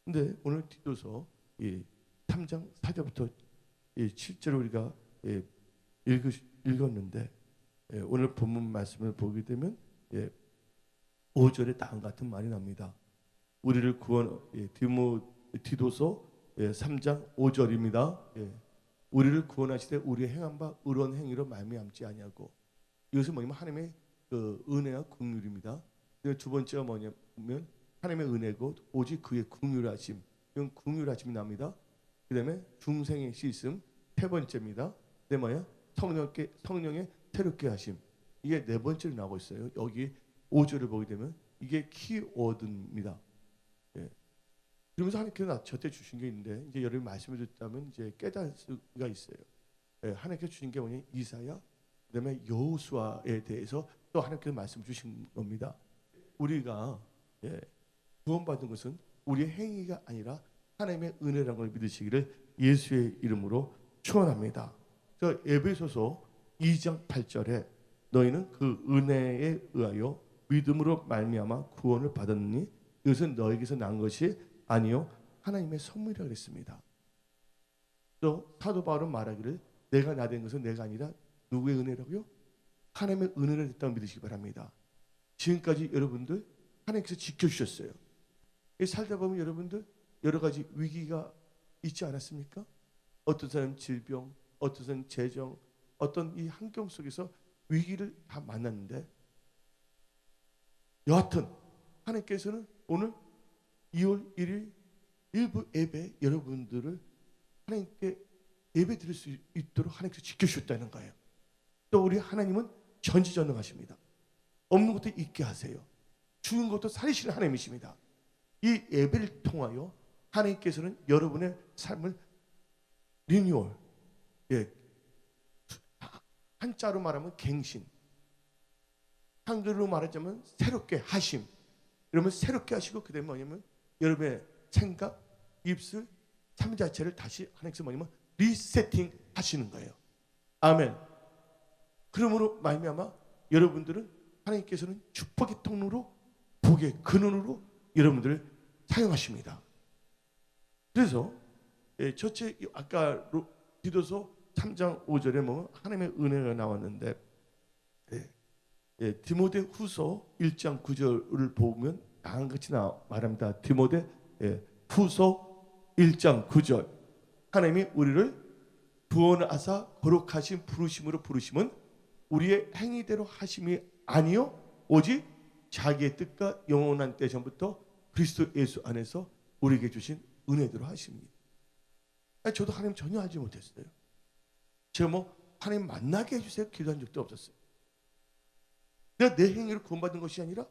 근데 오늘 디도서 3장 4절부터 7절을 우리가 읽었는데 오늘 본문 말씀을 보게 되면 5절에 다음 같은 말이 납니다. 우리를 구원 디도서 3장 5절입니다. 우리를 구원하시되 우리의 행한 바 의로운 행위로 말미암지 아니하고, 이것은 뭐냐면 하나님의 그 은혜와 긍휼입니다. 두 번째가 뭐냐면 하나님의 은혜고 오직 그의 긍휼하심, 이건 긍휼하심이 납니다. 그다음에 중생의 씻음 세 번째입니다. 그다음에 뭐야? 성령의 새롭게 하심, 이게 네 번째로 나오고 있어요. 여기 5절을 보게 되면 이게 키워드입니다. 그러면서 하나님께서 저한테 주신 게 있는데, 이제 여러분 말씀을 듣다면 이제 깨달을 수가 있어요. 하나님께서 주신 게 뭐냐? 이사야, 그다음에 여호수아에 대해서 또 하나님께서 말씀 주신 겁니다. 우리가 구원받은 것은 우리의 행위가 아니라 하나님의 은혜라는 걸 믿으시기를 예수의 이름으로 축원합니다. 저 에베소서 2장 8절에 너희는 그 은혜에 의하여 믿음으로 말미암아 구원을 받았느니 이것은 너에게서 난 것이 아니요 하나님의 선물이라 그랬습니다. 또 사도 바울은 말하기를 내가 나 된 것은 내가 아니라 누구의 은혜라고요? 하나님의 은혜를 됐다고 믿으시기 바랍니다. 지금까지 여러분들 하나님께서 지켜주셨어요. 살다 보면 여러분들 여러 가지 위기가 있지 않았습니까? 어떤 사람 질병, 어떤 사람 재정, 어떤 이 환경 속에서 위기를 다 만났는데, 여하튼 하나님께서는 오늘 2월 1일 일부 예배 여러분들을 하나님께 예배 드릴 수 있도록 하나님께서 지켜주셨다는 거예요. 또 우리 하나님은 전지전능하십니다. 없는 것도 있게 하세요. 죽은 것도 살리시는 하나님이십니다. 이 예배를 통하여 하나님께서는 여러분의 삶을 리뉴얼, 한자로 말하면 갱신, 한글로 말하자면 새롭게 하심. 그러면 새롭게 하시고 그다음에 뭐냐면 여러분의 생각, 입술, 삶 자체를 다시 하나님께서 뭐냐면 리세팅 하시는 거예요. 아멘. 그러므로 말미암아 여러분들은 하나님께서는 축복의 통로로, 복의 근원으로 여러분들을 사용하십니다. 그래서 첫째 아까 디도서 3장 5절에 보면 하나님의 은혜가 나왔는데, 디모데 후서 1장 9절을 보면 다음같이 말합니다. 디모데 후서 1장 9절, 하나님이 우리를 구원하사 거룩하신 부르심으로 부르심은 우리의 행위대로 하심이 아니요 오직 자기의 뜻과 영원한 때 전부터 그리스도 예수 안에서 우리에게 주신 은혜대로 하십니다. 저도 하나님 전혀 알지 못했어요. 제가 하나님 만나게 해주세요 기도한 적도 없었어요. 내가 내 행위로 구원받은 것이 아니라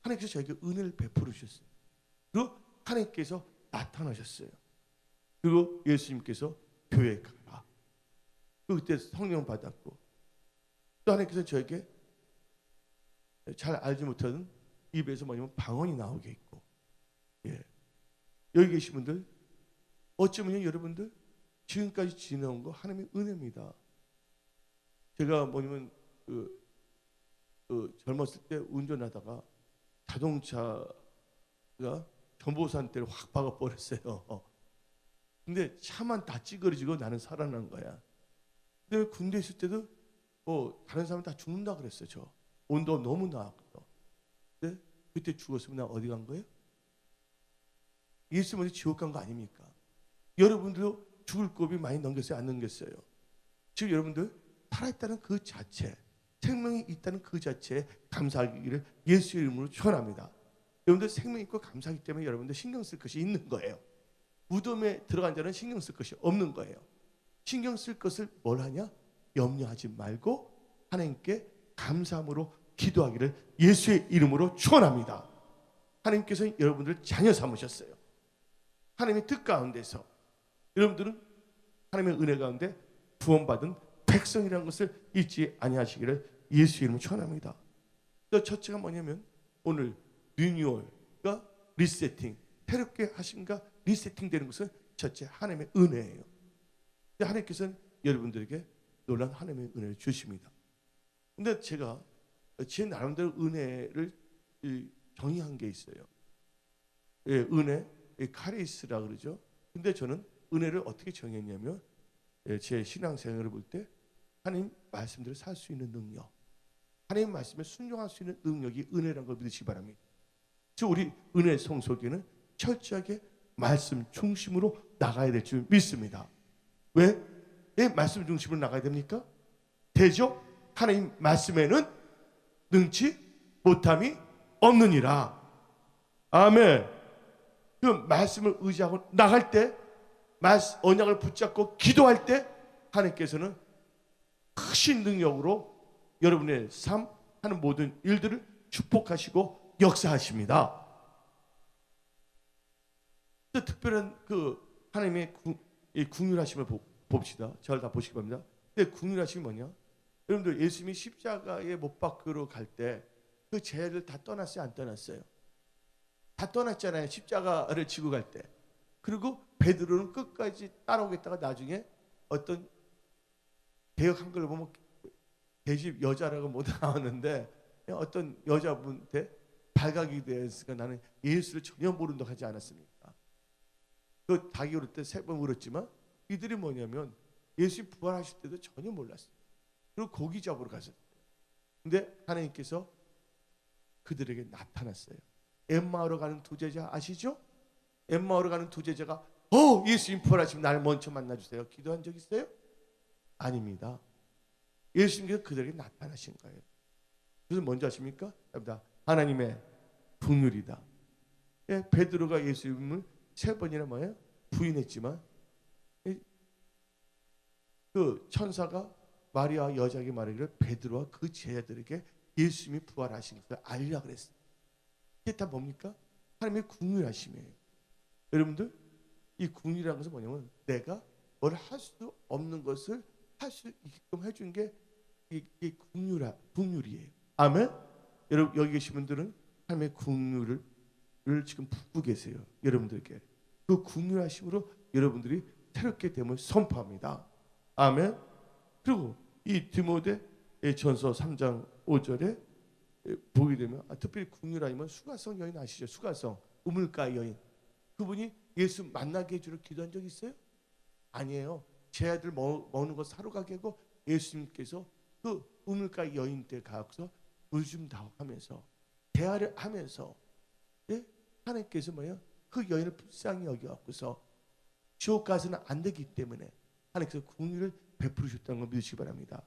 하나님께서 저에게 은혜를 베풀어 주셨어요. 그리고 하나님께서 나타나셨어요. 그리고 예수님께서 교회에 가라. 그때 성령 받았고, 또 하나님께서 저에게 잘 알지 못하는 입에서 뭐냐면 방언이 나오게 있고, 여기 계신 분들 어쩌면 여러분들 지금까지 지내온 거 하나님의 은혜입니다. 제가 뭐냐면 젊었을 때 운전하다가 자동차가 전보산대를 확 박아버렸어요. 근데 차만 다 찌그러지고 나는 살아난 거야. 근데 군대 있을 때도 다른 사람 다 죽는다 그랬어요. 저 온도 너무 나왔거든. 근데 그때 죽었으면 나 어디 간 거예요? 예수 먼저 지옥 간 거 아닙니까? 여러분들도 죽을 고비 많이 넘겼어요? 안 넘겼어요? 지금 여러분들 살아있다는 그 자체, 생명이 있다는 그 자체에 감사하기를 예수의 이름으로 축원합니다. 여러분들 생명 있고 감사하기 때문에 여러분들 신경 쓸 것이 있는 거예요. 무덤에 들어간 자는 신경 쓸 것이 없는 거예요. 신경 쓸 것을 뭘 하냐? 염려하지 말고 하나님께 감사함으로 기도하기를 예수의 이름으로 축원합니다. 하나님께서 여러분들을 자녀 삼으셨어요. 하나님의 뜻 가운데서 여러분들은 하나님의 은혜 가운데 구원받은 백성이라는 것을 잊지 아니하시기를 예수의 이름으로 축원합니다. 또 첫째가 뭐냐면 오늘 리뉴얼과 리세팅, 새롭게 하심과 리세팅되는 것은 첫째 하나님의 은혜예요. 하나님께서는 여러분들에게 놀라운 하나님의 은혜를 주십니다. 근데 제가 제 나름대로 은혜를 정의한 게 있어요. 은혜, 카리스라 그러죠. 근데 저는 은혜를 어떻게 정했냐면 제 신앙생활을 볼 때 하나님 말씀대로 살 수 있는 능력, 하나님 말씀에 순종할 수 있는 능력이 은혜라는 걸 믿으시기 바랍니다. 저 우리 은혜 성소에는 철저하게 말씀 중심으로 나가야 될 줄 믿습니다. 왜? 왜 말씀 중심으로 나가야 됩니까? 되죠? 하나님 말씀에는 능치 못함이 없느니라. 아멘. 그 말씀을 의지하고 나갈 때, 언약을 붙잡고 기도할 때 하나님께서는 크신 능력으로 여러분의 삶 하는 모든 일들을 축복하시고 역사하십니다. 특별한 그 하나님의 궁휼하심을 봅시다. 저를 다 보시기 바랍니다. 근데 궁휼하심이 뭐냐? 여러분들 예수님이 십자가에 못 박으러 갈 때 그 죄를 다 떠났어요? 안 떠났어요? 다 떠났잖아요. 십자가를 지고 갈 때. 그리고 베드로는 끝까지 따라오겠다가 나중에 어떤 개혁 한글을 보면 계집 여자라고 못 나왔는데 어떤 여자분한테 발각이 되었으니까 나는 예수를 전혀 모른다고 하지 않았습니까? 그 닭이 울을 때 3번 울었지만 이들이 뭐냐면 예수님 부활하실 때도 전혀 몰랐어요. 그리고 고기 잡으러 갔어요. 근데 하나님께서 그들에게 나타났어요. 엠마오로 가는 두 제자 아시죠? 엠마오로 가는 두 제자가 예수님 부활하시면 나를 먼저 만나주세요 기도한 적 있어요? 아닙니다. 예수님께서 그들에게 나타나신 거예요. 그래서 먼저 하십니까? 하나님의 긍휼이다. 베드로가 예수님을 3번이나 뭐예요? 부인했지만 그 천사가 마리아 여자에게 말하기를 베드로와 그 제자들에게 예수님이 부활하신 것을 알리라 그랬어요. 이게 다 뭡니까? 하나님의 긍휼하심이에요. 여러분들 이 긍휼이라는 것은 뭐냐면 내가 뭘 할 수 없는 것을 할 수 있게끔 해준 게 이게 긍휼이에요. 아멘. 여러분 여기 계신 분들은 하나님의 긍휼을 지금 품고 계세요. 여러분들에게 그 긍휼하심으로 여러분들이 새롭게 됨을 선포합니다. 아멘. 그리고 이 디모데전서 3장 5절에 보게 되면 특별히 긍휼하면 수가성 여인 아시죠? 수가성 우물가 여인. 그분이 예수 만나게 해주려 기도한 적 있어요? 아니에요. 제 아들 먹는 거 사러 가게 하고 예수님께서 그 우물가 여인 때 가서 물 좀 다오 하면서 대화를 하면서 하나님께서 뭐예요? 그 여인을 불쌍히 여겨갖고서 지옥 가서는 안 되기 때문에 하나님께서 긍휼을 베풀으셨다는 걸 믿으시기 바랍니다.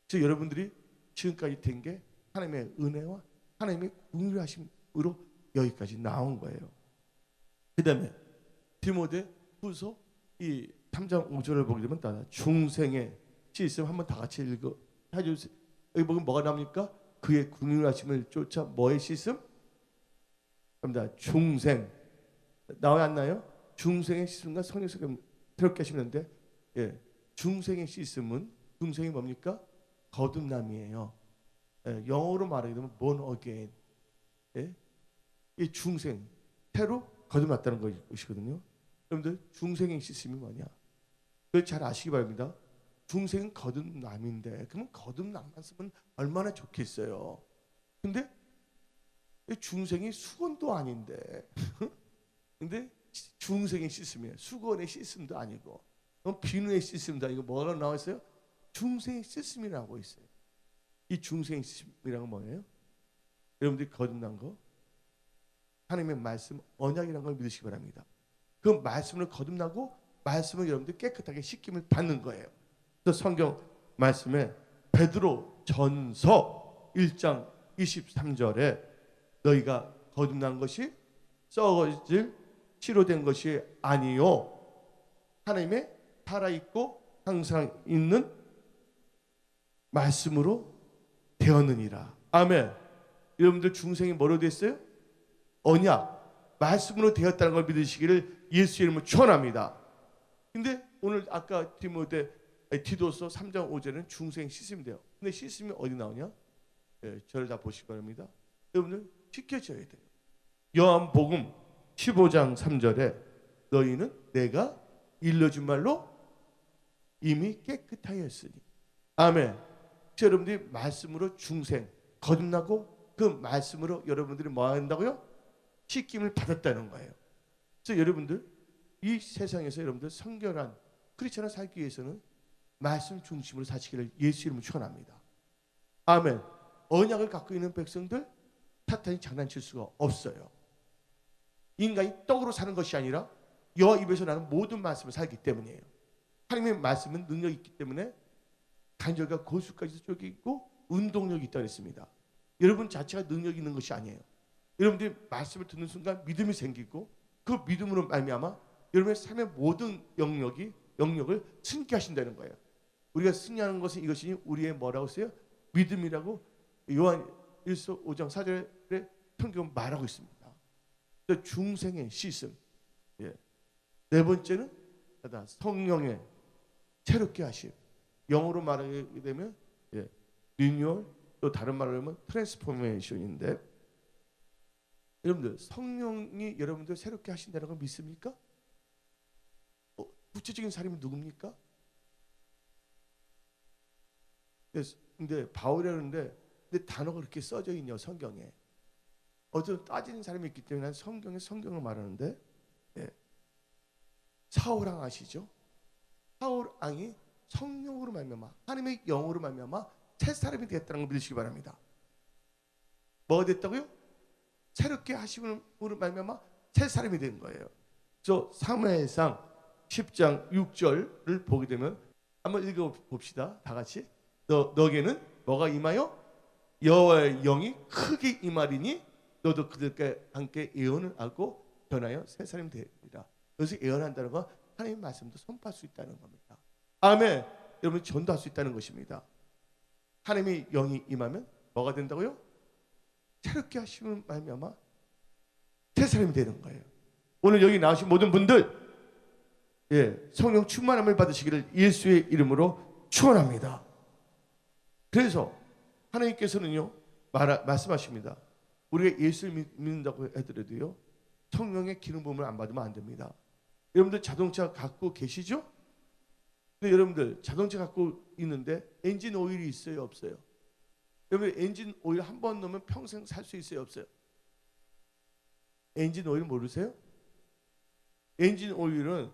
그래서 여러분들이 지금까지 된 게 하나님의 은혜와 하나님의 긍휼하심으로 여기까지 나온 거예요. 그 다음에 디모데후서 이 3장 5절을 보게 되면 따라 중생의 씻음 한번 다 같이 읽어 해주세요. 여기 보면 뭐가 나옵니까? 그의 긍휼하심을 쫓아 뭐의 씻음? 갑니다. 중생 나와 안 나요? 중생의 씻음과 성령께서 새롭게 하시는데 중생의 씻음은 중생이 뭡니까? 거듭남이에요. 영어로 말하게 되면 born again. 이 중생 새로 거듭났다는 것이거든요. 여러분들 중생의 씻음이 뭐냐? 그걸 잘 아시기 바랍니다. 중생은 거듭남인데 그러면 거듭남만 쓰면 얼마나 좋겠어요. 근데 중생이 수건도 아닌데 근데 중생의 씻음이에요. 수건의 씻음도 아니고 비누의 씻음도 아니고 뭐가 나와 있어요? 중생의 씻음이라고 있어요. 이 중생의 씻음이라는 건 뭐예요? 여러분들이 거듭난 거 하나님의 말씀 언약이라는 걸 믿으시기 바랍니다. 그 말씀을 거듭나고 말씀을 여러분들이 깨끗하게 씻김을 받는 거예요. 그래서 성경 말씀에 베드로 전서 1장 23절에 너희가 거듭난 것이 썩어질 치료된 것이 아니요 하나님의 살아있고 항상 있는 말씀으로 되었느니라. 아멘. 여러분들 중생이 뭐로 됐어요? 언약 말씀으로 되었다는 걸 믿으시기를 예수의 이름으로 축원합니다. 근데 오늘 아까 디도서 3장 5절에는 중생 씻음이 돼요. 근데 씻음이 어디 나오냐? 저를 다 보시기 바랍니다. 여러분들 지켜져야 돼요. 요한복음 15장 3절에 너희는 내가 일러준 말로 이미 깨끗하였으니. 아멘. 여러분들이 말씀으로 중생 거듭나고 그 말씀으로 여러분들이 뭐 한다고요? 씻김을 받았다는 거예요. 그래서 여러분들 이 세상에서 여러분들 성결한 크리스천을 살기 위해서는 말씀 중심으로 사시기를 예수 이름으로 축원합니다. 아멘. 언약을 갖고 있는 백성들 사탄이 장난칠 수가 없어요. 인간이 떡으로 사는 것이 아니라 여호와 입에서 나는 모든 말씀을 살기 때문이에요. 하나님의 말씀은 능력이 있기 때문에 간절과 고수까지도 쫓기 있고 운동력이 있다고 했습니다. 여러분 자체가 능력이 있는 것이 아니에요. 여러분들이 말씀을 듣는 순간 믿음이 생기고 그 믿음으로 말미암아 여러분의 삶의 모든 영역을 승리하신다는 거예요. 우리가 승리하는 것은 이것이 우리의 뭐라고 써요? 믿음이라고 요한 1서 5장 4절에 성경은 말하고 있습니다. 중생의 시슴. 네 번째는 성령의 새롭게 하심. 영어로 말하게 되면 리뉴얼, 또 다른 말로 하면 트랜스포메이션인데, 여러분들 성령이 여러분들 새롭게 하신다는 걸 믿습니까? 구체적인 사람이 누굽니까? 근데 바울이라는데 근데 단어가 그렇게 써져 있냐 성경에. 어떤 따지는 사람이 있기 때문에 난 성경을 말하는데, 사울왕 아시죠? 사울왕이 성령으로 말미암아 하나님의 영으로 말미암아 새 사람이 되었다는 걸 믿으시기 바랍니다. 뭐가 됐다고요? 새롭게 하심으로 말미암아 새 사람이 된 거예요. 저 사무엘상 10장 6절을 보게 되면 한번 읽어봅시다. 다 같이. 너에게는 뭐가 임하여? 여호와의 영이 크게 임하리니 너도 그들과 함께 예언을 하고 변하여 새 사람이 되리라. 여기서 예언한다는 건 하나님의 말씀도 선포할 수 있다는 겁니다. 아멘. 여러분 전도할 수 있다는 것입니다. 하나님의 영이 임하면 뭐가 된다고요? 새롭게 하시는 말미암아 새 사람이 되는 거예요. 오늘 여기 나오신 모든 분들 성령 충만함을 받으시기를 예수의 이름으로 축원합니다. 그래서 하나님께서는요 말씀하십니다. 우리가 예수를 믿는다고 하더라도요 성령의 기름 부음을 안 받으면 안 됩니다. 여러분들 자동차 갖고 계시죠? 근데 여러분들 자동차 갖고 있는데 엔진 오일이 있어요 없어요? 여러분 엔진 오일 한 번 넣으면 평생 살 수 있어요 없어요? 엔진 오일 모르세요? 엔진 오일은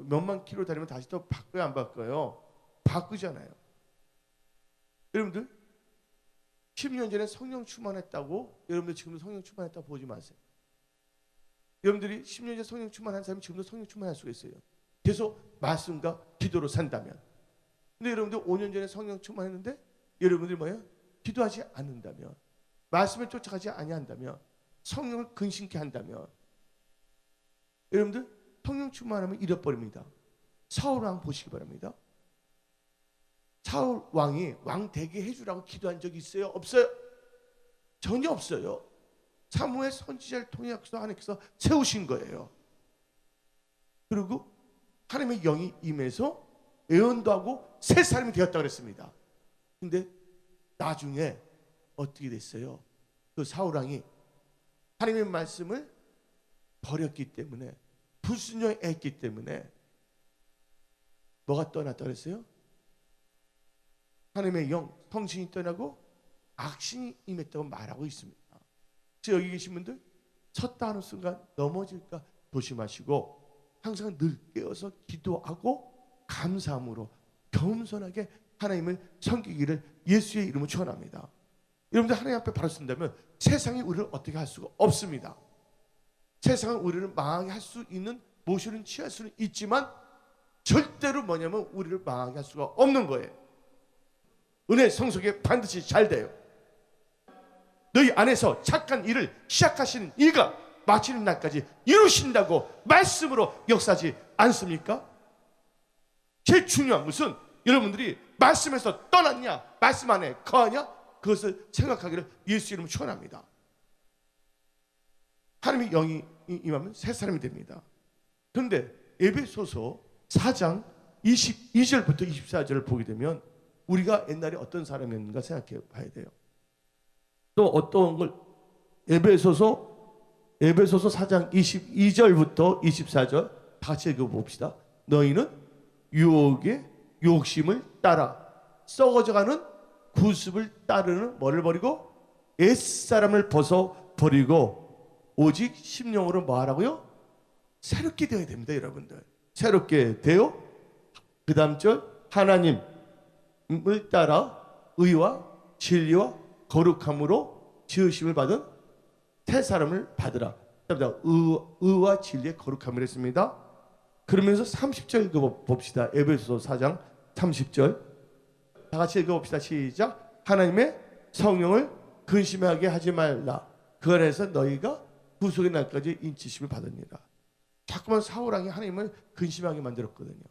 몇만 킬로 다니면 다시 또 바꿔요 안 바꿔요? 바꾸잖아요. 여러분들 10년 전에 성령 충만했다고 여러분들 지금도 성령 충만했다고 보지 마세요. 여러분들이 10년 전에 성령 충만한 사람이 지금도 성령 충만할 수가 있어요. 계속 말씀과 기도로 산다면. 근데 여러분들 5년 전에 성령 충만했는데 여러분들이 뭐예요? 기도하지 않는다면, 말씀을 쫓아가지 아니한다면, 성령을 근심케 한다면 여러분들 성령 충만하면 잃어버립니다. 사울 왕 보시기 바랍니다. 사울 왕이 왕 되게 해주라고 기도한 적이 있어요? 없어요? 전혀 없어요. 사무엘 선지자를 통해 하나님께서 세우신 거예요. 그리고 하나님의 영이 임해서 예언도 하고 새 사람이 되었다고 그랬습니다. 근데 나중에 어떻게 됐어요? 그 사울 왕이 하나님의 말씀을 버렸기 때문에, 불순종했기 때문에 뭐가 떠났다고 그랬어요? 하나님의 영, 성신이 떠나고 악신이 임했다고 말하고 있습니다. 그래서 여기 계신 분들 섰다 하는 순간 넘어질까 조심하시고 항상 늘 깨어서 기도하고 감사함으로 겸손하게 하나님을 섬기기를 예수의 이름으로 축원합니다. 여러분들 하나님 앞에 바로 쓴다면 세상이 우리를 어떻게 할 수가 없습니다. 세상은 우리를 망하게 할 수 있는 모션은 취할 수는 있지만 절대로 뭐냐면 우리를 망하게 할 수가 없는 거예요. 은혜 성속에 반드시 잘 돼요. 너희 안에서 착한 일을 시작하시는 이가 마치는 날까지 이루신다고 말씀으로 역사하지 않습니까? 제일 중요한 것은 여러분들이 말씀에서 떠났냐, 말씀 안에 거하냐, 그것을 생각하기를 예수 이름으로 축원합니다. 하나님의 영이 임하면 새 사람이 됩니다. 그런데 에베소서 4장 22절부터 24절을 보게 되면 우리가 옛날에 어떤 사람이었는가 생각해 봐야 돼요. 또 어떤 걸 에베소서 4장 22절부터 24절 같이 읽어봅시다. 너희는 유혹의 욕심을 따라 썩어져가는 구습을 따르는 뭐를 버리고 옛사람을 벗어 버리고 오직 심령으로 뭐 하라고요? 새롭게 되어야 됩니다, 여러분들. 새롭게 되어 그 다음 절 하나님을 따라 의와 진리와 거룩함으로 지으심을 받은 새 사람을 받으라. 의와 진리의 거룩함을 했습니다. 그러면서 30절 읽어봅시다. 에베소서 4장 30절 다 같이 읽어봅시다. 시작. 하나님의 성령을 근심하게 하지 말라. 그 안에서 너희가 구속의 날까지 인치심을 받으니라. 자꾸만 사울왕이 하나님을 근심하게 만들었거든요.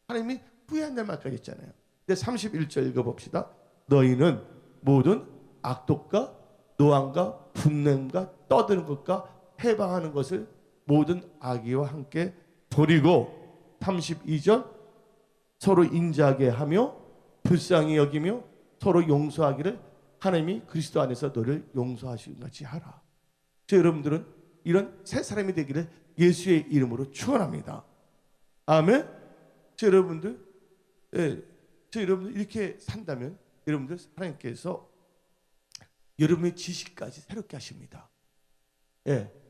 하나님이 후회한다는 말까지 했잖아요. 근데 31절 읽어봅시다. 너희는 모든 악독과 노함과 분냄과 떠드는 것과 해방하는 것을 모든 악의와 함께 버리고 32절 서로 인자하게 하며 불쌍히 여기며 서로 용서하기를 하나님이 그리스도 안에서 너를 용서하신 같이 하라. 저 여러분들은 이런 새 사람이 되기를 예수의 이름으로 축원합니다. 아멘. 저 여러분들, 저 여러분들 이렇게 산다면 여러분들 하나님께서 여러분의 지식까지 새롭게 하십니다.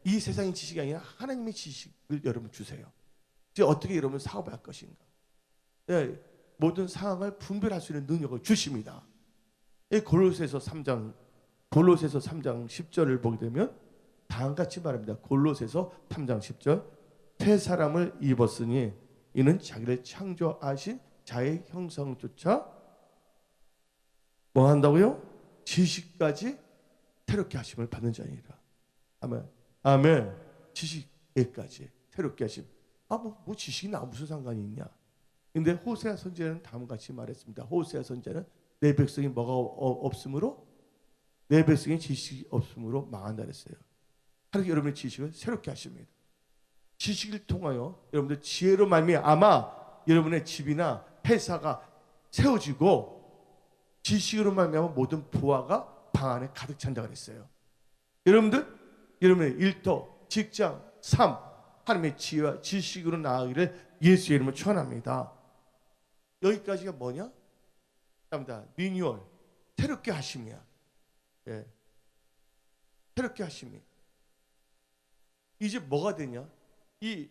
이 세상의 지식이 아니라 하나님의 지식을 여러분 주세요. 이제 어떻게 여러분 사업을 할 것인가? 모든 상황을 분별할 수 있는 능력을 주십니다. 골로새서 3장 10절을 보게 되면 다음같이 말합니다. 골로새서 3장 10절 새 사람을 입었으니 이는 자기를 창조하신 자의 형상조차 뭐 한다고요? 지식까지 새롭게 하심을 받는 자니라. 아멘. 아멘. 지식까지 새롭게 하심. 뭐 지식이 나 무슨 상관이 있냐? 근데 호세아 선지자는 다음같이 말했습니다. 호세아 선지자는 내 백성이 뭐가 없으므로 내 백성이 지식이 없으므로 망한다 그랬어요. 하나님 여러분의 지식을 새롭게 하십니다. 지식을 통하여 여러분들 지혜로 말미암아 여러분의 집이나 회사가 세워지고 지식으로 말미암아 모든 부하가 방 안에 가득 찬다 그랬어요. 여러분들 여러분의 일터, 직장, 삶 하나님의 지혜와 지식으로 나아가기를 예수의 이름으로 축원합니다. 여기까지가 뭐냐? 리뉴얼, 새롭게 하심이야. 새롭게 하심이. 이제 뭐가 되냐? 이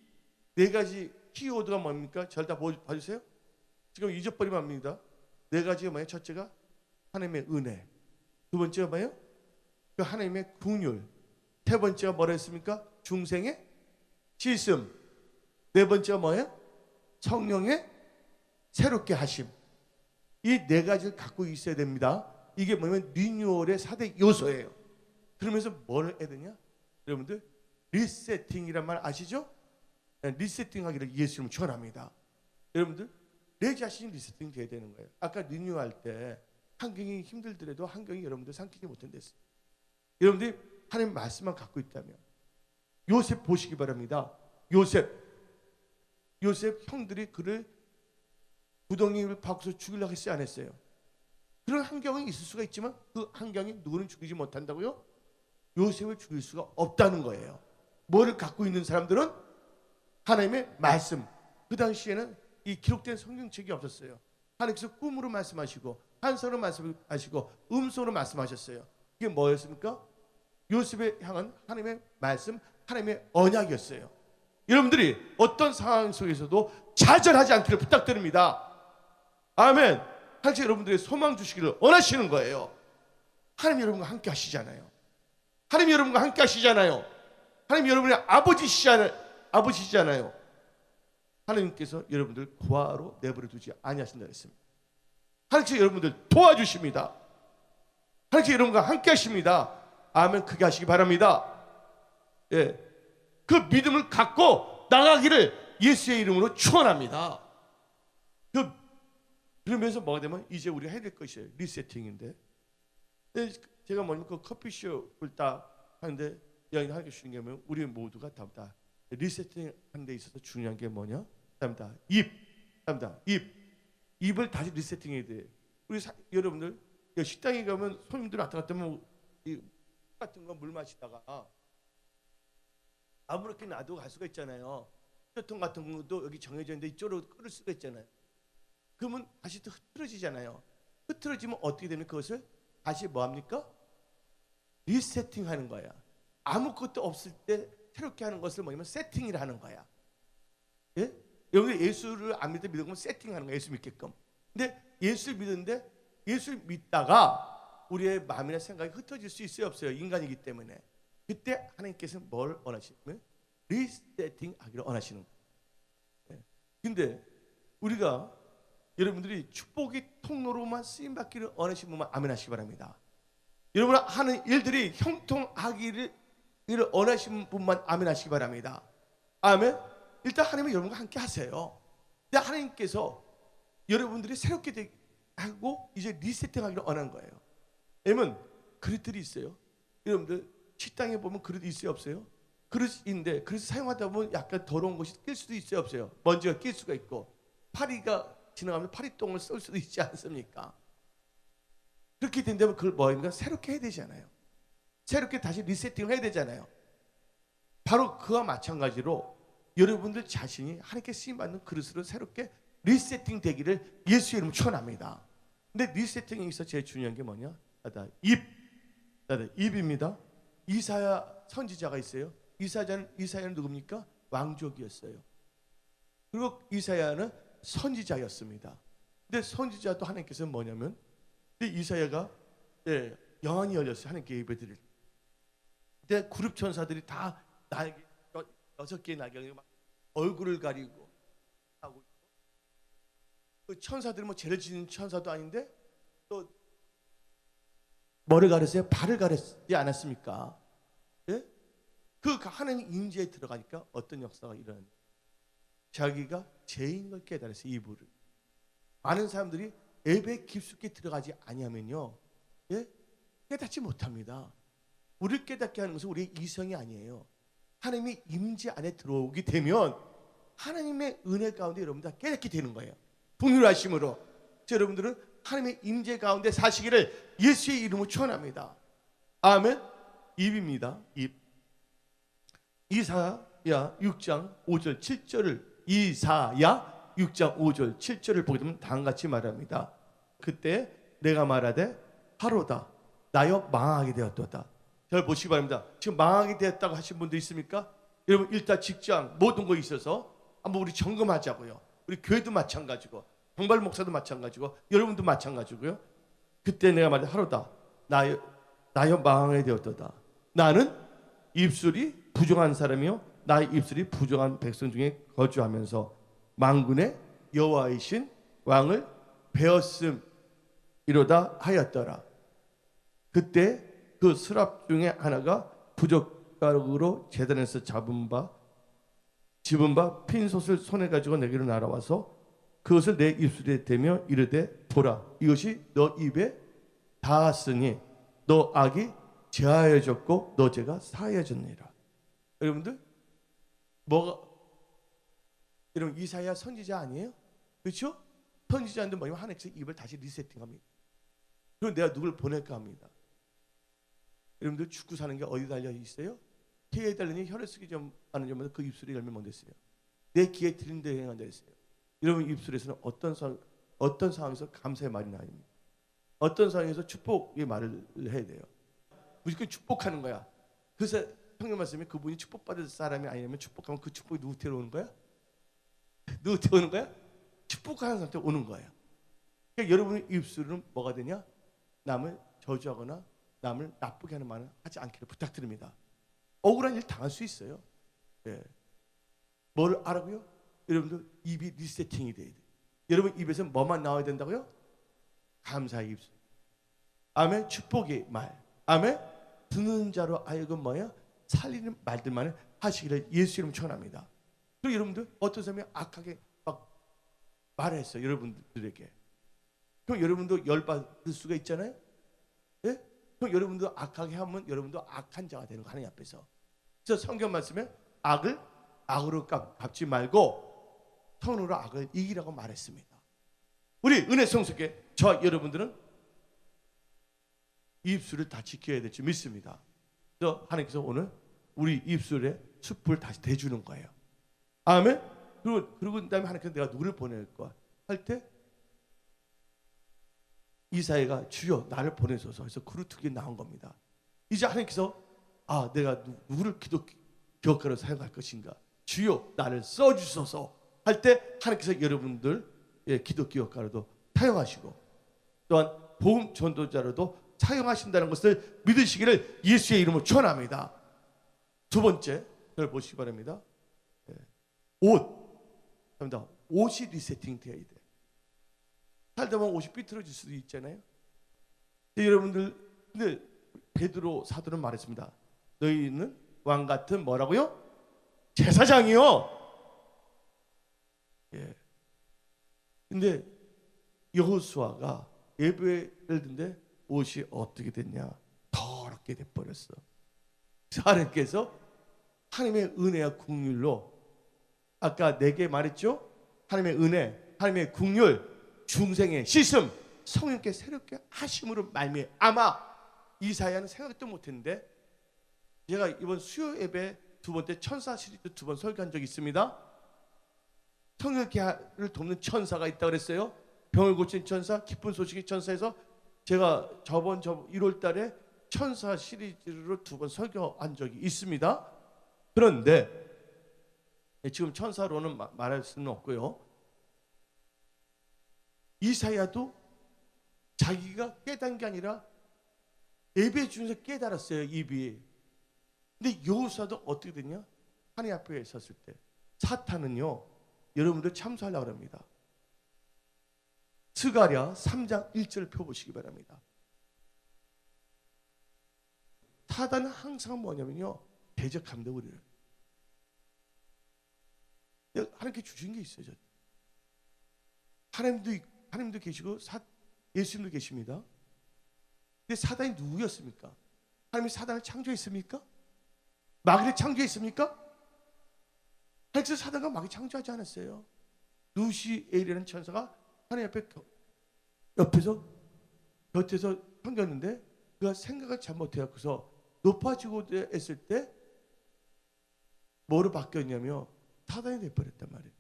네 가지 키워드가 뭡니까? 잘 다 봐주세요. 지금 잊어버리면 합니다. 네 가지가 뭐예요? 첫째가 하나님의 은혜. 두 번째가 뭐예요? 그 하나님의 긍휼. 세 번째가 뭐라 했습니까? 중생의 씻음. 네 번째가 뭐예요? 성령의 새롭게 하심. 이 네 가지를 갖고 있어야 됩니다. 이게 뭐냐면 리뉴얼의 4대 요소예요. 그러면서 뭘 해야 되냐? 여러분들 리세팅이란 말 아시죠? 리세팅하기를 예수님 축원합니다. 여러분들 내 자신이 리세팅 돼야 되는 거예요. 아까 리뉴얼할 때 환경이 힘들더라도 환경이 여러분들 삼키지 못한댔어요. 여러분들이 하나님 말씀만 갖고 있다면 요셉 보시기 바랍니다. 요셉 형들이 그를 구덩이를 파고서 죽이려고 했어요, 안 했어요? 그런 환경이 있을 수가 있지만 그 환경이 누구는 죽이지 못한다고요? 요셉을 죽일 수가 없다는 거예요. 뭐를 갖고 있는 사람들은 하나님의 말씀. 그 당시에는 이 기록된 성경책이 없었어요. 하나님께서 꿈으로 말씀하시고 한서로 말씀하시고 음소로 말씀하셨어요. 이게 뭐였습니까? 요셉에 향한 하나님의 말씀, 하나님의 언약이었어요. 여러분들이 어떤 상황 속에서도 좌절하지 않기를 부탁드립니다. 아멘. 하나님 여러분들의 소망 주시기를 원하시는 거예요. 하나님 여러분과 함께 하시잖아요. 하나님 여러분과 함께 하시잖아요. 하나님 여러분의 아버지시잖아요. 하나님께서 여러분들 고아로 내버려 두지 아니하신다 했습니다. 하나님께서 여러분들 도와주십니다. 하나님께서 여러분과 함께 하십니다. 아멘. 크게 하시기 바랍니다. 그 믿음을 갖고 나가기를 예수의 이름으로 축원합니다. 그러면서 뭐가 되면 이제 우리가 해야 될 것이에요. 리세팅인데 제가 뭡니까 커피숍을 딱 하는데 여기 하게 주는 게 뭐냐면 우리 모두가 다 리세팅 하는 데 있어서 중요한 게 뭐냐? 입을 다시 리세팅해야 돼. 우리 여러분들 식당에 가면 손님들 왔다 갔다 하면 이 같은 거 물 마시다가 아무렇게 놔두고 갈 수가 있잖아요. 뼈통 같은 것도 여기 정해져 있는데 이쪽으로 끓을 수가 있잖아요. 그러면 다시 또 흐트러지잖아요. 흐트러지면 어떻게 되면 그것을 다시 뭐합니까? 리세팅하는 거야. 아무것도 없을 때 새롭게 하는 것을 뭐냐면 세팅이라 하는 거야. 예? 여러분 예수를 안 믿을 때 믿는 건 세팅하는 거예요. 예수 믿게끔. 근데 예수를 믿는데 예수를 믿다가 우리의 마음이나 생각이 흩어질 수 있어요, 없어요? 인간이기 때문에. 그때 하나님께서는 뭘 원하시냐면 리세팅하기를 원하시는 거예요. 예. 근데 우리가 여러분들이 축복의 통로로만 쓰임 받기를 원하시는 분만 아멘 하시기 바랍니다. 여러분 하는 일들이 형통하기를 원하시는 분만 아멘 하시기 바랍니다. 아멘. 일단 하나님은 여러분과 함께 하세요. 근데 하나님께서 여러분들이 새롭게 하고 이제 리세팅하기를 원하는 거예요. 왜냐면 그릇들이 있어요. 여러분들 식당에 보면 그릇 있어요, 없어요? 그릇인데 그릇 사용하다 보면 약간 더러운 것이 낄 수도 있어요, 없어요? 먼지가 낄 수가 있고 파리가 지나가면 파리똥을 쏠 수도 있지 않습니까? 그렇게 된다면 그걸 뭐입니까? 새롭게 해야 되잖아요. 새롭게 다시 리세팅을 해야 되잖아요. 바로 그와 마찬가지로 여러분들 자신이 하나님께 쓰임받는 그릇으로 새롭게 리세팅 되기를 예수의 이름으로 축원합니다. 근데 리세팅에 있어 제일 중요한 게 뭐냐? 입입니다. 이사야 선지자가 있어요. 이사야는 누굽니까? 왕족이었어요. 그리고 이사야는 선지자였습니다. 근데 선지자도 하나님께서는 뭐냐면, 근데 이사야가 영안이 열렸어요. 하나님께 예배드릴 때. 근데 그룹 천사들이 다 날개 6개의 날개가 막 얼굴을 가리고 하고, 그 천사들은 뭐 죄를 지는 천사도 아닌데 또 뭐를 가렸어요? 발을 가렸지 않았습니까? 예? 그 하나님 임재에 들어가니까 어떤 역사가 일어나요? 자기가 죄인 걸 깨달았어요. 이불을. 많은 사람들이 예배에 깊숙이 들어가지 아니하면요, 예? 깨닫지 못합니다. 우리를 깨닫게 하는 것은 우리의 이성이 아니에요. 하나님의 임재 안에 들어오게 되면 하나님의 은혜 가운데 여러분들 다 깨닫게 되는 거예요. 풍요하심으로. 여러분들은 하나님의 임재 가운데 사시기를 예수의 이름으로 축원합니다. 아멘. 입입니다. 입. 이사야 6장 5절 7절을 이사야 6장 5절 7절을 보게 되면 다음같이 말합니다. 그때 내가 말하되 하로다 나여 망하게 되었도다. 잘 보시기 바랍니다. 지금 망하게 되었다고 하신 분들 있습니까? 여러분 일단 직장 모든 거에 있어서 한번 우리 점검하자고요. 우리 교회도 마찬가지고 정발 목사도 마찬가지고 여러분도 마찬가지고요. 그때 내가 말해 하로다 나여 망하게 되었도다. 나는 입술이 부정한 사람이요 나의 입술이 부정한 백성 중에 거주하면서 만군의 여호와이신 왕을 배웠음이로다 하였더라. 그때 그 스랍 중에 하나가 부젓가락으로 제단에서 집은 바 핀솥을 손에 가지고 내게로 날아와서 그것을 내 입술에 대며 이르되 보라 이것이 너 입에 닿았으니 너 악이 제하여졌고 너 죄가 사하여졌느니라. 여러분들 여러분 이사야 선지자 아니에요? 그렇죠? 선지자인데 뭐냐면 하나님께서 입을 다시 리세팅합니다. 그럼 내가 누굴 보낼까 합니다. 여러분들 죽고 사는 게 어디 달려 있어요? 태에 달리니 혀를 쓰기 좀 하는 점마다 그 입술이 열면 뭔 됐어요? 내 귀에 들린 데 행한다 했어요. 여러분 입술에서는 어떤 상황에서 감사의 말이 나옵니다. 어떤 상황에서 축복의 말을 해야 돼요. 무조건 축복하는 거야. 그래서 성경 말씀에 그분이 축복받을 사람이 아니면 축복하면 그 축복이 누구한테 오는 거야? 누구한테 오는 거야? 축복하는 사람한테 오는 거예요. 그러니까 여러분의 입술은 뭐가 되냐? 남을 저주하거나 남을 나쁘게 하는 말을 하지 않기를 부탁드립니다. 억울한 일 당할 수 있어요. 예. 뭘 알아고요? 여러분들 입이 리세팅이 돼야 돼. 여러분 입에서 뭐만 나와야 된다고요? 감사의 입술. 아멘. 축복의 말. 아멘. 듣는 자로 하여금 뭐야? 살리는 말들만 하시기를 예수 이름 축원합니다. 그리고 여러분들 어떤 사람이 악하게 막 말했어요. 여러분들에게. 그럼 여러분도 열받을 수가 있잖아요. 예? 그럼 여러분도 악하게 하면 여러분도 악한 자가 되는 거 하나님 앞에서. 그래서 성경 말씀에 악을 악으로 갚지 말고 선으로 악을 이기라고 말했습니다. 우리 은혜 성숙에 저 여러분들은 입술을 다 지켜야 될 줄 믿습니다. 그래서 하나님께서 오늘 우리 입술에 숯불 다시 대주는 거예요. 아멘. 그리고 그다음에 하나님께서 내가 누구를 보낼 거야 할 때 이사야가 주여 나를 보내소서 해서 그루트기에 나온 겁니다. 이제 하나님께서 내가 누구를 기억하러 사용할 것인가? 주여 나를 써주소서 할 때 하나님께서 여러분들 기독교역가로도 사용하시고 또한 복음 전도자로도 사용하신다는 것을 믿으시기를 예수의 이름으로 축원합니다. 두 번째 걸 보시기 바랍니다. 옷이 리세팅 되어야 돼. 살다 보면 옷이 삐뚤어질 수도 있잖아요. 여러분들, 근데 베드로 사도는 말했습니다. 너희는 왕 같은 뭐라고요? 제사장이요. 예. 근데 여호수아가 예배를 드는데 옷이 어떻게 됐냐? 더럽게 돼버렸어. 하나님께서 하나님의 은혜와 국률로 아까 4개 말했죠? 하나님의 은혜, 하나님의 국률, 중생의 시슴, 성령께 새롭게 하심으로 말미암아 아마 이사야는 생각도 못했는데 제가 이번 수요 예배 두 번째 천사 시리즈 2번 설교한 적이 있습니다. 성령께를 돕는 천사가 있다고 그랬어요. 병을 고친 천사, 기쁜 소식의 천사에서 제가 저번 1월 달에 천사 시리즈로 2번 설교한 적이 있습니다. 그런데 지금 천사로는 말할 수는 없고요. 이사야도 자기가 깨달은 게 아니라 예배 중에서 깨달았어요. 입이. 근데 여호수아도 어떻게 됐냐? 하나님 앞에 섰을 때 사탄은요 여러분들 참수하려고 합니다. 스가랴 3장 1절 펴보시기 바랍니다. 사단은 항상 뭐냐면요 대적합니다. 우리를. 하나님께 주신 게 있어요. 하나님도 계시고 예수님도 계십니다. 근데 사단이 누구였습니까? 하나님이 사단을 창조했습니까? 마귀를 창조했습니까? 하나님께서 사단과 마귀 창조하지 않았어요. 루시엘이라는 천사가 하나님 앞에 옆에서 곁에서 섬겼는데 그가 생각을 잘못해서 높아지고 했을 때 뭐로 바뀌었냐면 사단이 돼버렸단 말이에요.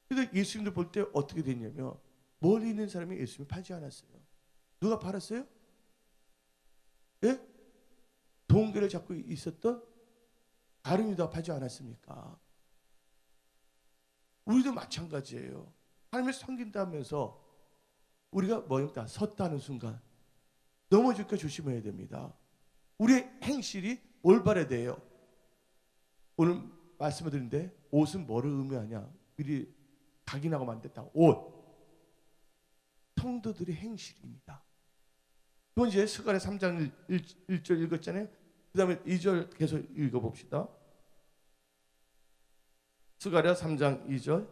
그래서 예수님도 볼 때 어떻게 됐냐면 멀리 있는 사람이 예수님을 팔지 않았어요. 누가 팔았어요? 예? 동계를 잡고 있었던 다른 유다가 팔지 않았습니까? 우리도 마찬가지예요. 하나님을 섬긴다면서 우리가 뭐였다 섰다는 순간 넘어질까 조심해야 됩니다. 우리의 행실이 올바라야 돼요. 오늘 말씀을 드리는데 옷은 뭐를 의미하냐? 미리 각인하고 만들었다. 옷. 성도들의 행실입니다. 두 번째 스가랴 3장 1절 읽었잖아요. 그 다음에 2절 계속 읽어봅시다. 스가랴 3장 2절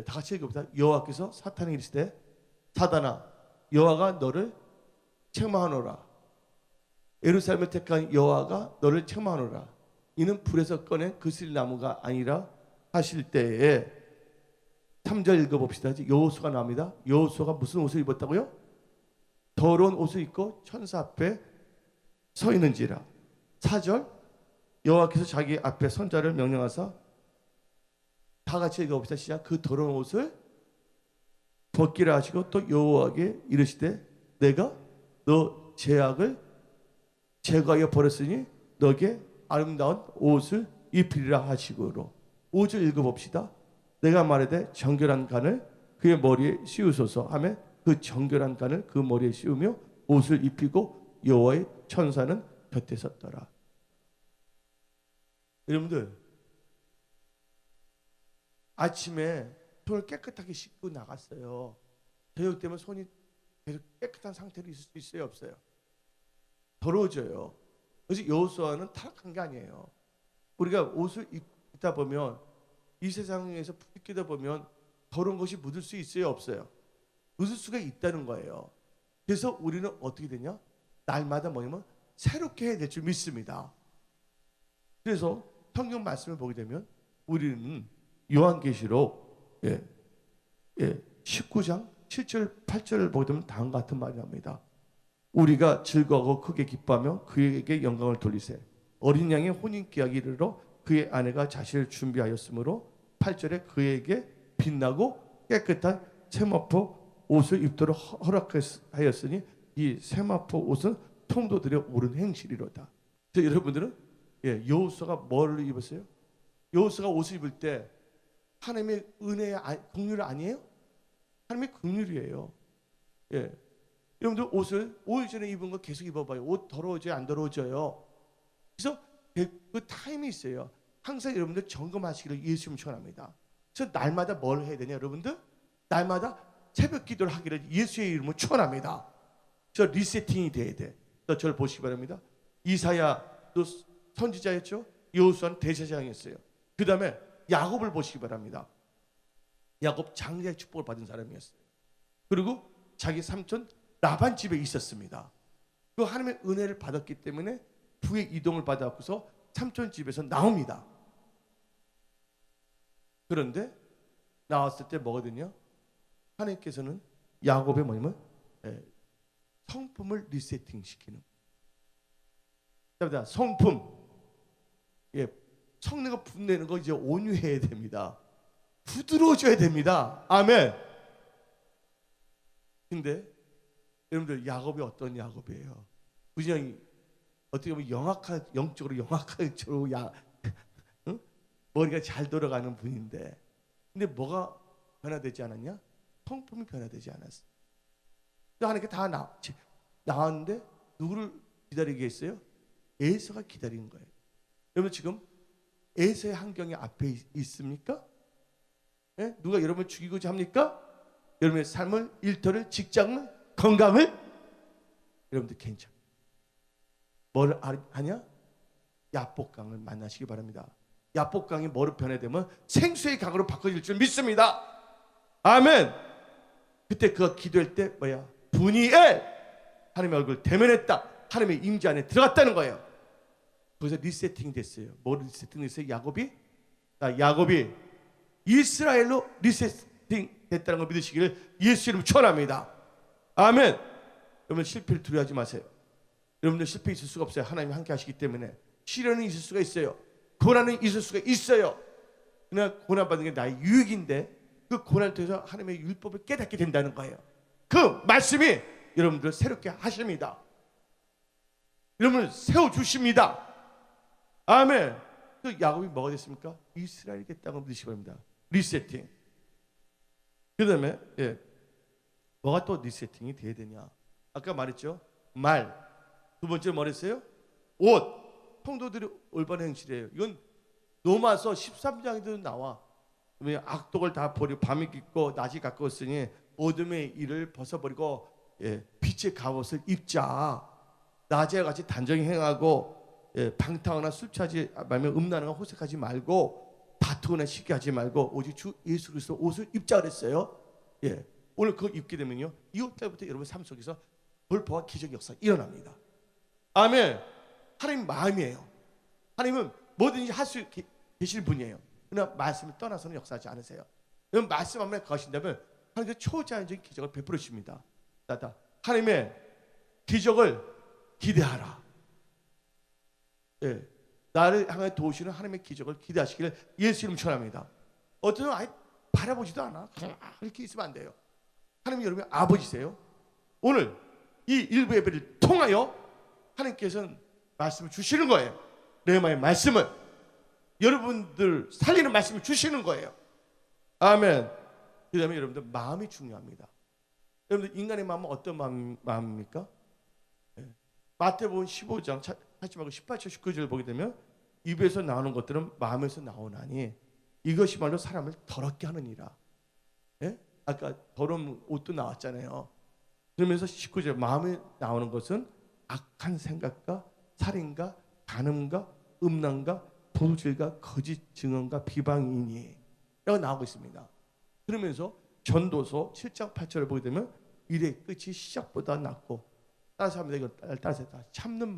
다 같이 읽어봅시다. 여호와께서 사탄에게 이르시되 사단아 여호와가 너를 책망하노라. 예루살렘을 택한 여호와가 너를 책망하노라. 이는 불에서 꺼낸 그슬나무가 아니라 하실 때에 3절 읽어봅시다. 여호수아가 나옵니다. 여호수아가 무슨 옷을 입었다고요? 더러운 옷을 입고 천사 앞에 서 있는지라. 4절 여호와께서 자기 앞에 선자를 명령하사 다 같이 읽어봅시다. 시작. 그 더러운 옷을 벗기라 하시고 또 여호와에게 이르시되 내가 너 죄악을 제거하여 버렸으니 너에게 아름다운 옷을 입히리라 하시고로 5절 읽어봅시다. 내가 말하되 정결한 간을 그의 머리에 씌우소서 하며 그 정결한 간을 그 머리에 씌우며 옷을 입히고 여호와의 천사는 곁에 섰더라. 여러분들 아침에 손을 깨끗하게 씻고 나갔어요. 저녁 되면 손이 계속 깨끗한 상태로 있을 수 있어요? 없어요? 더러워져요. 그래서 여호수아는 타락한 게 아니에요. 우리가 옷을 입다 보면 이 세상에서 부딪히다 보면 더러운 것이 묻을 수 있어요? 없어요? 묻을 수가 있다는 거예요. 그래서 우리는 어떻게 되냐? 날마다 뭐냐면 새롭게 해야 될 줄 믿습니다. 그래서 성경 말씀을 보게 되면 우리는 요한계시록 19장 7절 8절을 보게 되면 다음과 같은 말이 납니다. 우리가 즐거워하고 크게 기뻐하며 그에게 영광을 돌리세. 어린 양의 혼인기약이 이르러 그의 아내가 자신을 준비하였으므로 8절에 그에게 빛나고 깨끗한 세마포 옷을 입도록 허락하였으니 이 세마포 옷은 통도들의 옳은 행실이로다. 여러분들은 여호수아가 뭐를 입었어요? 여호수아가 옷을 입을 때 하나님의 은혜의 긍휼 아니에요? 하나님의 긍휼이에요. 예. 여러분들 옷을 5일 전에 입은 거 계속 입어봐요. 옷 더러워져요? 안 더러워져요? 그래서 그 타임이 있어요. 항상 여러분들 점검하시기를 예수님 축원합니다. 그래서 날마다 뭘 해야 되냐 여러분들? 날마다 새벽 기도를 하기를 예수의 이름으로 축원합니다. 저 리세팅이 돼야 돼. 저를 보시기 바랍니다. 이사야도 선지자였죠. 여호수아는 대제사장이었어요. 그 다음에 야곱을 보시기 바랍니다. 야곱 장자의 축복을 받은 사람이었어요. 그리고 자기 삼촌 라반 집에 있었습니다. 그 하나님의 은혜를 받았기 때문에 부의 이동을 받았고서 삼촌 집에서 나옵니다. 그런데 나왔을 때 뭐거든요? 하나님께서는 야곱의 뭐냐면 성품을 리세팅시키는. 성품. 성내가 분내는 거 이제 온유해야 됩니다. 부드러워져야 됩니다. 아멘. 근데 여러분들 야곱이 어떤 야곱이에요? 그냥 어떻게 보면 영적으로 영악하게 응? 머리가 잘 돌아가는 분인데, 근데 뭐가 변화되지 않았냐? 성품이 변화되지 않았어. 하나님께 다 나왔는데 누구를 기다리게 했어요? 에서가 기다리는 거예요. 여러분 지금 에서의 환경이 앞에 있습니까? 예? 누가 여러분을 죽이고자 합니까? 여러분의 삶을, 일터를, 직장을, 건강을 여러분들 괜찮아. 뭘 하냐? 야복강을 만나시기 바랍니다. 야복강이 뭐로 변해되면 생수의 강으로 바꿔질 줄 믿습니다. 아멘. 그때 그가 기도할 때 뭐야? 분이엘 하나님의 얼굴 대면했다. 하나님의 임재 안에 들어갔다는 거예요. 그래서 리세팅이 됐어요. 뭐 리세팅 됐어요? 야곱이 이스라엘로 리세팅 됐다는 걸 믿으시기를 예수 이름 축원합니다. 아멘. 여러분 실패를 두려워하지 마세요. 여러분들 실패 있을 수가 없어요. 하나님이 함께 하시기 때문에. 시련은 있을 수가 있어요. 고난은 있을 수가 있어요. 그러나 고난 받는 게 나의 유익인데 그 고난을 통해서 하나님의 율법을 깨닫게 된다는 거예요. 그 말씀이 여러분들을 새롭게 하십니다. 여러분을 세워주십니다. 아멘. 그 야곱이 뭐가 됐습니까? 이스라엘이 됐다고 믿으시기 바랍니다. 리세팅. 그 다음에 뭐가 또 리세팅이 돼야 되냐? 아까 말했죠. 말. 두 번째 뭐 했어요? 옷. 성도들이 올바른 행실이에요. 이건 로마서 13장에도 나와. 악독을 다 버리고 밤이 깊고 낮이 가까웠으니 어둠의 일을 벗어버리고 빛의 갑옷을 입자. 낮에 같이 단정히 행하고 방탕하거나 술 취하지 말며 음란하거나 호색하지 말고 다투거나 시기하지 말고 오직 주 예수 그리스도 옷을 입자 그랬어요. 오늘 그거 입게 되면요 이 옷 때부터 여러분 삶 속에서 돌파와 기적의 역사가 일어납니다. 아멘. 하나님 마음이에요. 하나님은 뭐든지 할 수 계실 분이에요. 그러나 말씀을 떠나서는 역사하지 않으세요. 여러분 말씀 한번 거신다면 하나님께서 초자연적인 기적을 베풀어 주십니다. 하나님의 기적을 기대하라. 나를 향해 도우시는 하나님의 기적을 기대하시기를 예수 이름 축원합니다. 어떤 아예 바라보지도 않아. 이렇게 있으면 안 돼요. 하나님 여러분의 아버지세요. 오늘 이 일부 예배를 통하여 하나님께서는 말씀을 주시는 거예요. 레마의 말씀을 여러분들 살리는 말씀을 주시는 거예요. 아멘. 그 다음에 여러분들 마음이 중요합니다. 여러분들 인간의 마음은 어떤 마음입니까? 마태복음 15장 하지 말고 18절 19절을 보게 되면 입에서 나오는 것들은 마음에서 나오나니 이것이 말로 사람을 더럽게 하느니라. 아까 더러운 옷도 나왔잖아요. 그러면서 19절 마음에 나오는 것은 악한 생각과 살인과 간음과 음란과 도질과 거짓 증언과 비방이니 라고 나오고 있습니다. 그러면서 전도서 7장 8절을 보게 되면 일의 끝이 시작보다 낫고 따라서 합니다. 이거 따라서 참는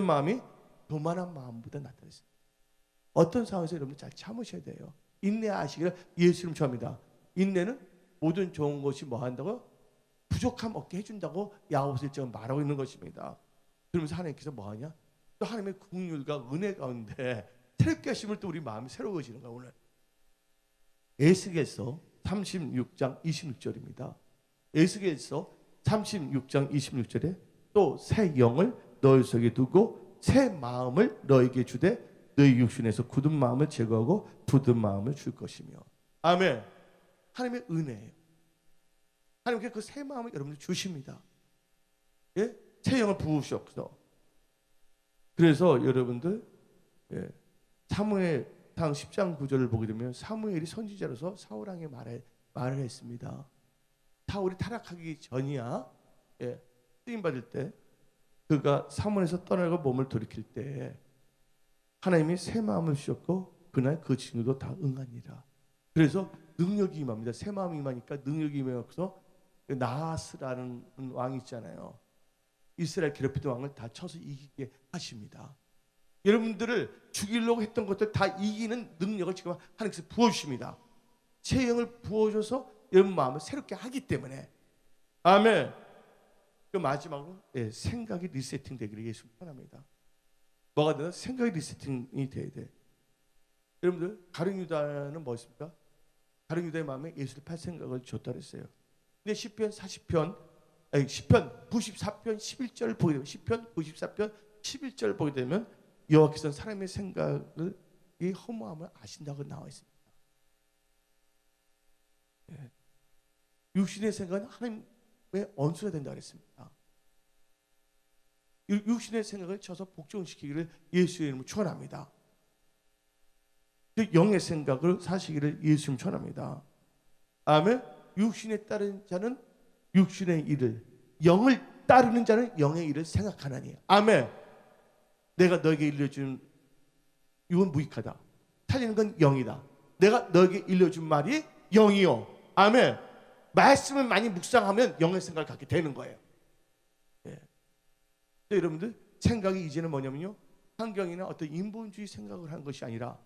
마음이 교만한 마음보다 낫다 했어요. 어떤 상황에서 여러분 잘 참으셔야 돼요. 인내하시기를 예수 이름 축원합니다. 인내는 모든 좋은 것이 뭐 한다고? 부족함 없게 해준다고 야고보서 1장은 말하고 있는 것입니다. 그러면서 하나님께서 뭐 하냐? 또 하나님의 긍휼과 은혜 가운데 새롭게 하심을 또 우리 마음이 새로워지는 거야. 오늘 에스겔서 36장 26절입니다. 에스겔서 36장 26절에 또 새 영을 너희 속에 두고 새 마음을 너에게 주되 너희 육신에서 굳은 마음을 제거하고 굳은 마음을 줄 것이며. 아멘. 하나님의 은혜예요. 하나님께 그 새 마음을 여러분들 주십니다. 예? 새 영을 부으셔서. 그래서 여러분들 사무엘상 10장 9절을 보게 되면 사무엘이 선지자로서 사울왕에 말을 했습니다. 사울이 타락하기 전이야. 쓰임 받을 때 그가 사무엘에서 떠나고 몸을 돌이킬 때 하나님이 새 마음을 주셨고 그날 그 친구도 다 응하니라. 그래서 능력이 임합니다. 새 마음이 임하니까 능력이 임해서 나하스라는 왕이 있잖아요. 이스라엘 괴롭히던 왕을 다 쳐서 이기게 하십니다. 여러분들을 죽이려고 했던 것들 다 이기는 능력을 지금 하나님께서 부어주십니다. 새 영을 부어줘서 여러분 마음을 새롭게 하기 때문에. 아멘. 그 마지막으로 생각이 리세팅 되기를 예수 원합니다. 뭐가 되나? 생각이 리세팅이 돼야 돼. 여러분들 가룟 유다는 뭐였습니까? 가룟 유다의 마음에 예수를 팔 생각을 줬다 그랬어요. 근데 시편 94편 11절 보게 되면 시편 94편 11절 보게 되면 여호와께서는 사람의 생각을 이 허무함을 아신다고 나와 있습니다. 육신의 생각은 하나님의 언수가 된다고 했습니다. 육신의 생각을 쳐서 복종시키기를 예수의 이름으로 축원합니다. 영의 생각을 사시기를 예수님 축원합니다. 아멘. 육신에 따른 자는 육신의 일을, 영을 따르는 자는 영의 일을 생각하나니. 아멘. 내가 너에게 일러준 이건 무익하다. 살리는 건 영이다. 내가 너에게 일러준 말이 영이요. 아멘. 말씀을 많이 묵상하면 영의 생각을 갖게 되는 거예요. 여러분들 생각이 이제는 뭐냐면요, 환경이나 어떤 인본주의 생각을 하는 것이 아니라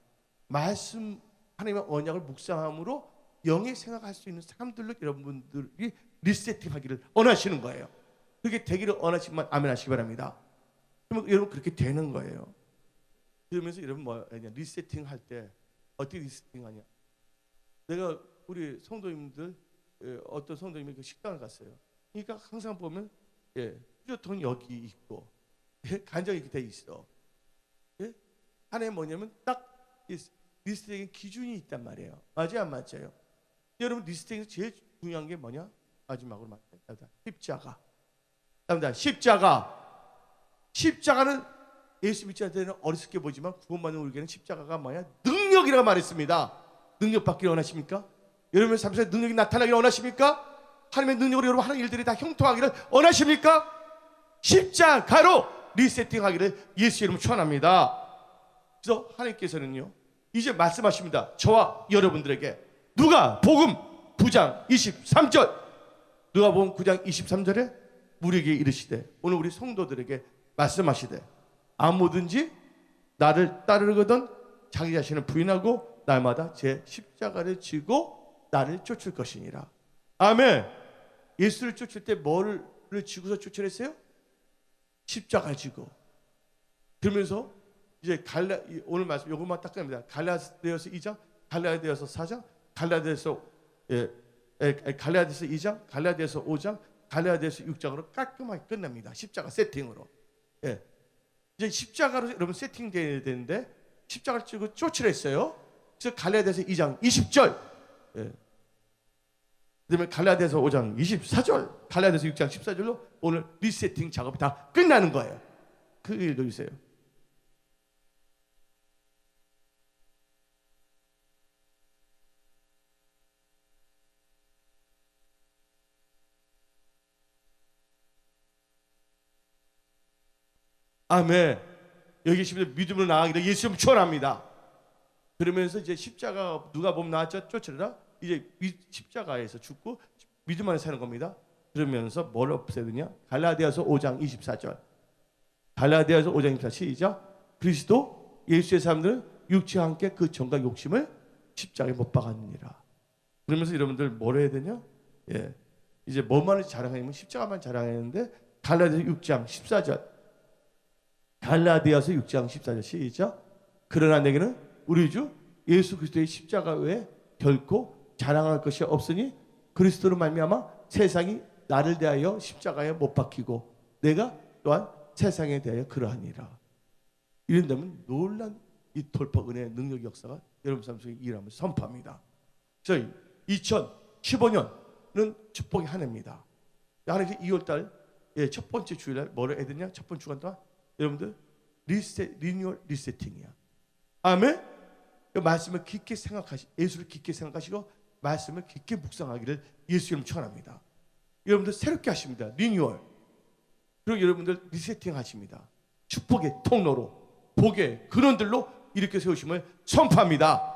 말씀 하나님의 언약을 묵상함으로 영의 생각할 수 있는 사람들로 여러분들이 리세팅하기를 원하시는 거예요. 그렇게 되기를 원하시면 아멘 하시기 바랍니다. 그러면 여러분 그렇게 되는 거예요. 그러면서 여러분 리세팅 할 때 어떻게 리세팅하냐? 내가 우리 성도님들 어떤 성도님이 그 식당을 갔어요. 그러니까 항상 보면 휴저통은 여기 있고 간장이 이렇게 돼 있어. 하나는 뭐냐면 딱 리스팅의 기준이 있단 말이에요. 맞아요, 안 맞아요? 여러분 리스팅에서 제일 중요한 게 뭐냐? 마지막으로 말합니다. 십자가. 십자가는 예수 믿지 않을 때는 어리석게 보지만 구원받는 우리에게는 십자가가 뭐냐? 능력이라고 말했습니다. 능력 받기를 원하십니까? 여러분의 삶에서 능력이 나타나기를 원하십니까? 하나님의 능력으로 여러분 하는 일들이 다 형통하기를 원하십니까? 십자가로 리세팅하기를 예수 이름으로 축원합니다. 그래서 하나님께서는요 이제 말씀하십니다. 저와 여러분들에게 누가복음 9장 23절, 누가복음 9장 23절에 우리에게 이르시되, 오늘 우리 성도들에게 말씀하시되, 아무든지 나를 따르거든 자기 자신을 부인하고 날마다 제 십자가를 지고 나를 쫓을 것이니라. 아멘. 예수를 쫓을 때 뭐를 지고서 쫓아냈어요? 십자가를 지고. 그러면서 이제 오늘 말씀 요것만 딱 끝납니다. 갈라디아서 2장, 갈라디아서 4장, 갈라디아서 2장, 갈라디아서 5장, 갈라디아서 6장으로 깔끔하게 끝납니다. 십자가 세팅으로. 이제 십자가로 여러분 세팅돼야 되는데 십자가를 지고 쫓으랬어요. 그래서 갈라디아서 2장 20절, 그다음에 갈라디아서 5장 24절, 갈라디아서 6장 14절로 오늘 리세팅 작업이 다 끝나는 거예요. 그 읽어주세요. 아멘. 여기 계시면 믿음으로 나아가기를 예수 이름으로 축원합니다. 그러면서 이제 십자가 누가 보면 나왔죠? 쫓으라. 이제 십자가에서 죽고 믿음 안에 사는 겁니다. 그러면서 뭘 없애야 되냐? 갈라디아서 5장 24절. 갈라디아서 5장 24절 시작. 그리스도 예수의 사람들은 육체와 함께 그 정과 욕심을 십자가에 못 박았느니라. 그러면서 여러분들 뭘 해야 되냐? 이제 뭐만을 자랑하냐면 십자가만 자랑했는데 갈라디아서 6장 14절. 갈라디아서 6장 14절 시작. 그러나 내게는 우리 주 예수 그리스도의 십자가 외에 결코 자랑할 것이 없으니 그리스도로 말미암아 세상이 나를 대하여 십자가에 못 박히고 내가 또한 세상에 대하여 그러하니라. 이런다면 놀란 이 돌파 은혜의 능력 역사가 여러분 삶 속에 일어나면 선포합니다. 저희 2015년은 축복의 한 해입니다. 하나님께서 2월달 첫 번째 주일날 뭐를 해야 되냐? 첫 번째 주간 동안 여러분들 리뉴얼 리세팅이야. 아멘. 말씀을 깊게 예수를 깊게 생각하시고 말씀을 깊게 묵상하기를 예수 이름 축원합니다. 여러분들 새롭게 하십니다. 리뉴얼. 그리고 여러분들 리세팅 하십니다. 축복의 통로로 복의 근원들로 이렇게 세우심을 선포합니다.